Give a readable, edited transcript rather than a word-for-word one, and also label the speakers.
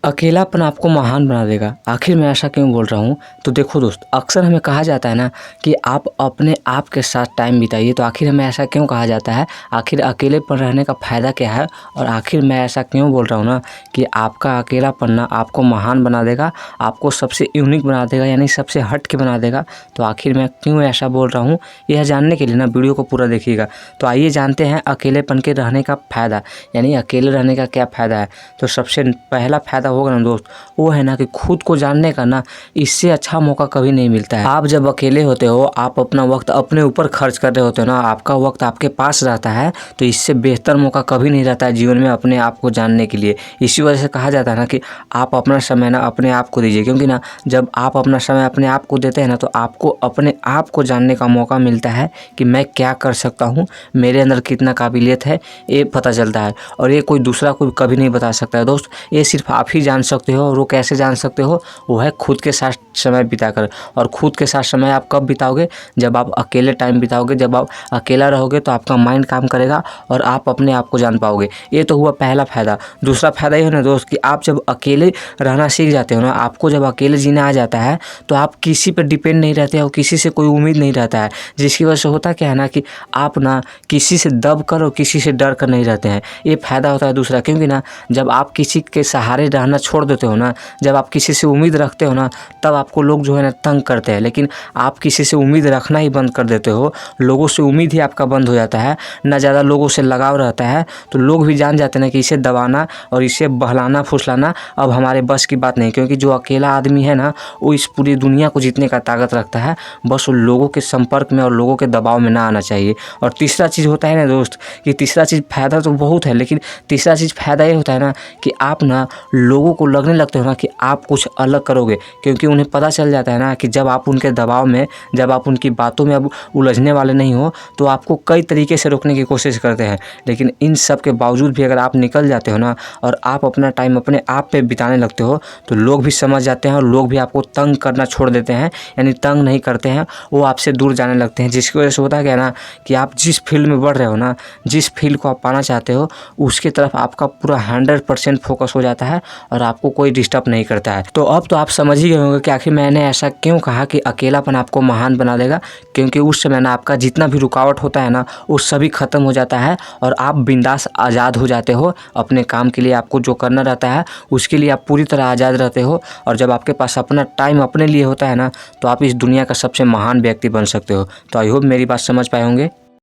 Speaker 1: अकेलापन आपको महान बना देगा। आखिर मैं ऐसा क्यों बोल रहा हूँ? तो देखो दोस्त, अक्सर हमें कहा जाता है ना कि आप अपने आप के साथ टाइम बिताइए। तो आखिर हमें ऐसा क्यों कहा जाता है? आखिर अकेलेपन रहने का फ़ायदा क्या है? और आखिर मैं ऐसा क्यों बोल रहा हूँ ना कि आपका अकेलापन ना आपको महान बना देगा, आपको सबसे यूनिक बना देगा, यानी सबसे हट के बना देगा। तो आखिर मैं क्यों ऐसा बोल रहा हूँ, यह जानने के लिए ना वीडियो को पूरा देखिएगा। तो आइए जानते हैं अकेलेपन के रहने का फ़ायदा, यानी अकेले रहने का क्या फ़ायदा है। तो सबसे पहला फ़ायदा होगा ना दोस्त, वो है ना कि खुद को जानने का ना इससे अच्छा मौका कभी नहीं मिलता है। आप जब अकेले होते हो, आप अपना वक्त अपने ऊपर खर्च कर रहे होते हो ना, आपका वक्त आपके पास रहता है, तो इससे बेहतर मौका कभी नहीं रहता है जीवन में अपने आप को जानने के लिए। इसी वजह से कहा जाता है ना कि आप अपना समय ना अपने आप को दीजिए, क्योंकि ना जब आप अपना समय अपने आप को देते हैं ना, तो आपको अपने आप को जानने का मौका मिलता है कि मैं क्या कर सकता हूँ, मेरे अंदर कितना काबिलियत है, ये पता चलता है। और ये कोई दूसरा कोई कभी नहीं बता सकता है दोस्त, ये सिर्फ आप ही जान सकते हो। और वो कैसे जान सकते हो? वो है खुद के साथ समय बिताकर। और खुद के साथ समय आप कब बिताओगे? जब आप अकेले टाइम बिताओगे, जब आप अकेला रहोगे, तो आपका माइंड काम करेगा और आप अपने आप को जान पाओगे। ये तो हुआ पहला फ़ायदा। दूसरा फ़ायदा ये है ना दोस्त कि आप जब अकेले रहना सीख जाते हो ना, आपको जब अकेले जीना आ जाता है, तो आप किसी पर डिपेंड नहीं रहते हो, किसी से कोई उम्मीद नहीं रहता है। जिसकी वजह से होता क्या है ना कि आप ना किसी से दब कर और किसी से डर कर नहीं रहते हैं। ये फ़ायदा होता है दूसरा, क्योंकि ना जब आप किसी के सहारे रहना छोड़ देते हो ना, जब आप किसी से उम्मीद रखते हो ना, तब आपको लोग जो है ना तंग करते हैं। लेकिन आप किसी से उम्मीद रखना ही बंद कर देते हो, लोगों से उम्मीद ही आपका बंद हो जाता है, ना ज़्यादा लोगों से लगाव रहता है, तो लोग भी जान जाते हैं ना कि इसे दबाना और इसे बहलाना फुसलाना अब हमारे बस की बात नहीं। क्योंकि जो अकेला आदमी है ना, वो इस पूरी दुनिया को जीतने का ताकत रखता है, बस वो लोगों के संपर्क में और लोगों के दबाव में ना आना चाहिए। और तीसरा चीज़ होता है ना दोस्त कि तीसरा चीज़ फ़ायदा तो बहुत है, लेकिन तीसरा चीज़ फ़ायदा ये होता है ना कि आप ना लोगों को लगने लगते हो ना कि आप कुछ अलग करोगे। क्योंकि उन्हें पता चल जाता है ना कि जब आप उनके दबाव में, जब आप उनकी बातों में अब उलझने वाले नहीं हो, तो आपको कई तरीके से रोकने की कोशिश करते हैं। लेकिन इन सब के बावजूद भी अगर आप निकल जाते हो ना और आप अपना टाइम अपने आप पे बिताने लगते हो, तो लोग भी समझ जाते हैं और लोग भी आपको तंग करना छोड़ देते हैं, यानी तंग नहीं करते हैं, वो आपसे दूर जाने लगते हैं। जिसकी वजह से होता क्या है ना कि आप जिस फील्ड में बढ़ रहे हो ना, जिस फील्ड को आप पाना चाहते हो, उसकी तरफ आपका पूरा 100% फोकस हो जाता है और आपको कोई डिस्टर्ब नहीं करता है। तो अब तो आप समझ ही गए होंगे कि आखिर मैंने ऐसा क्यों कहा कि अकेलापन आपको महान बना देगा। क्योंकि उस समय ना आपका जितना भी रुकावट होता है ना, वो सभी ख़त्म हो जाता है और आप बिंदास आज़ाद हो जाते हो। अपने काम के लिए आपको जो करना रहता है, उसके लिए आप पूरी तरह आज़ाद रहते हो। और जब आपके पास अपना टाइम अपने लिए होता है ना, तो आप इस दुनिया का सबसे महान व्यक्ति बन सकते हो। तो आई होप मेरी बात समझ पाए होंगे।